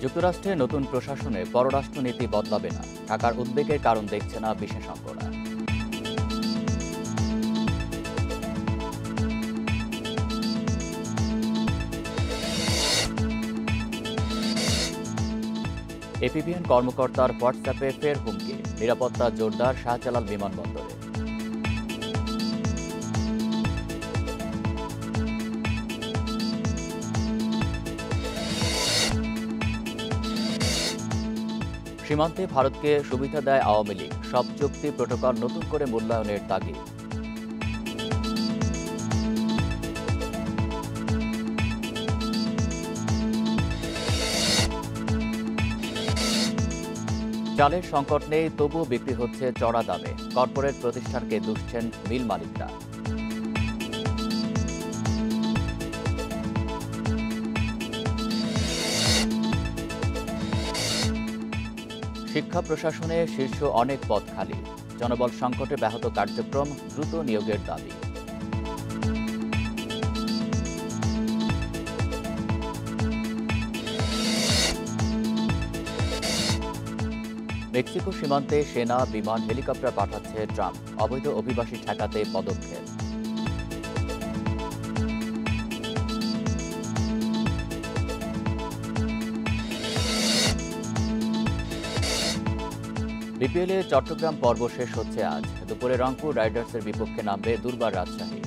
যুক্তরাষ্ট্রে নতুন প্রশাসনে পররাষ্ট্রনীতি বদলাবে না, ঢাকার উদ্বেগের কারণ দেখছে না বিশেষজ্ঞরা। এপিবিএন কর্মকর্তার হোয়াটসঅ্যাপে ফের হুমকি, নিরাপত্তা জোরদার শাহজালাল বিমানবন্দরে। সীমান্তে ভারতকে সুবিধা দেয় আওয়ামী লীগ, সব চুক্তি প্রোটোকল নতুন করে মূল্যায়নের তাগিদ। চালের সংকট নেই, তবুও বিক্রি হচ্ছে চড়া দামে, কর্পোরেট প্রতিষ্ঠানকে দুষছেন মিল মালিকরা। শিক্ষা প্রশাসনে শীর্ষ অনেক পদ খালি, জনবল সংকটে ব্যাহত কার্যক্রম, দ্রুত নিয়োগের দাবি। মেক্সিকো সীমান্তে সেনা, বিমান, হেলিকপ্টার পাঠাচ্ছে ট্রাম্প, অবৈধ অভিবাসী ঠেকাতে পদক্ষেপ। বিপিএলে চট্টগ্রাম পর্ব শেষ হচ্ছে আজ। দুপুরে রংপুর রাইডার্সের বিপক্ষে নামবে দুর্বার রাজশাহী।